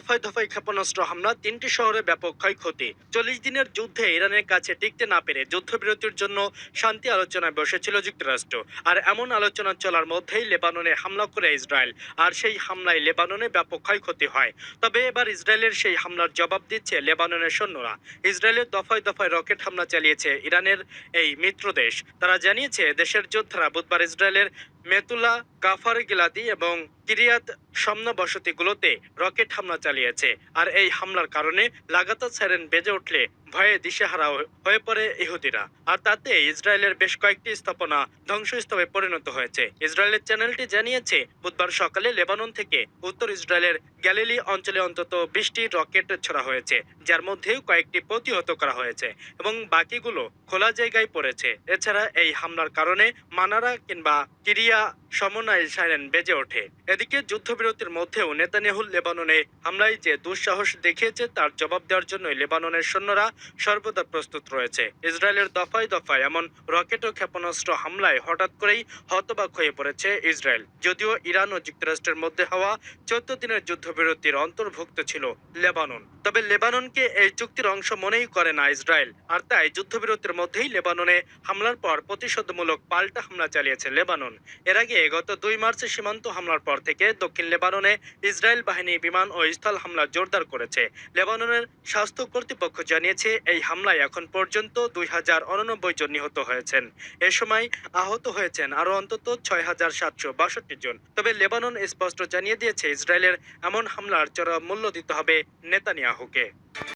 দফায় দফায় ক্ষেপণাস্ত্র হামলা, ৩টি শহরে ব্যাপক ক্ষয়ক্ষতি। ৪০ দিনের যুদ্ধে ইরানের কাছে টিকতে না পেরে যুদ্ধবিরতির জন্য শান্তি আলোচনায় বসেছিল যুক্তরাষ্ট্র। আর এমন আলোচনা চলার মধ্যেই লেবাননে হামলা করে ইসরায়েল। আর সেই হামলায় লেবাননে ব্যাপক ক্ষয়ক্ষতি হয়। তবে এবার ইসরায়েলের সেই হামলার জবাব দিচ্ছে লেবাননের সৈন্যরা। ইসরায়েলের দফায় দফায় রকেট হামলা চালিয়েছে ইরানের এই মিত্র দেশ। তারা জানিয়েছে দেশের যোদ্ধারা বুধবার ইসরায়েলের মেতুলা, কাফার গিলাদি এবং কিরিয়াত সম্না বসতিগুলোতে রকেট হামলা চালিয়েছে। আর এই হামলার কারণে লাগাতার সাইরেন বেজে উঠলে ভয়ে দিশেহারা হয়ে পড়ে ইহুদিরা। আর তাতে ইসরায়েলের বেশ কয়েকটি স্থাপনা ধ্বংসস্তূপে পরিণত হয়েছে। ইসরায়েলের চ্যানেলটি জানিয়েছে বুধবার সকালে লেবানন থেকে উত্তর ইসরায়েলের গ্যালিলি অঞ্চলে অন্তত 20টি রকেট ছোড়া হয়েছে, যার মধ্যেও কয়েকটি প্রতিহত করা হয়েছে এবং বাকিগুলো খোলা জায়গায় পড়েছে। এছাড়া এই হামলার কারণে মানারা কিংবা কিরিয়া সমন্বয় সাইরেন বেজে ওঠে। এদিকে যুদ্ধবিরতির মধ্যেও নেতানিয়াহু লেবাননে হামলায় যে দুঃসাহস দেখিয়েছে তার জবাব দেওয়ার জন্য লেবাননের সৈন্যরা সর্বদা প্রস্তুত রয়েছে। ইসরায়েলের দফায় দফায় এমন রকেট ও ক্ষেপণাস্ত্র হামলায় হঠাৎ করেই হতবাক হয়ে পড়েছে ইসরায়েল। যদিও ইরান ও যুক্তরাষ্ট্রের মধ্যে হওয়া 14 দিনের যুদ্ধবিরতির অন্তর্ভুক্ত ছিল লেবানন, তবে লেবাননকে এই চুক্তির অংশ মনেই করে না ইসরায়েল। আর তাই যুদ্ধবিরতির মধ্যেই লেবাননে হামলার পর প্রতিশোধমূলক পাল্টা হামলা চালিয়েছে লেবানন। এর আগে গত 2 মার্চ সীমান্ত হামলার পর থেকে দক্ষিণ লেবাননে ইসরায়েল বাহিনী বিমান ও স্থল হামলা জোরদার করেছে। লেবাননের স্বাস্থ্য কর্তৃপক্ষ জানিয়েছে এই হামলায় এখন পর্যন্ত 2089 জন নিহত হয়েছেন। এ সময় আহত হয়েছেন আরও অন্তত 6762 জন। তবে লেবানন স্পষ্ট জানিয়ে দিয়েছে ইসরায়েলের এমন হামলার চড়া মূল্য দিতে হবে নেতানিয়াহুকে।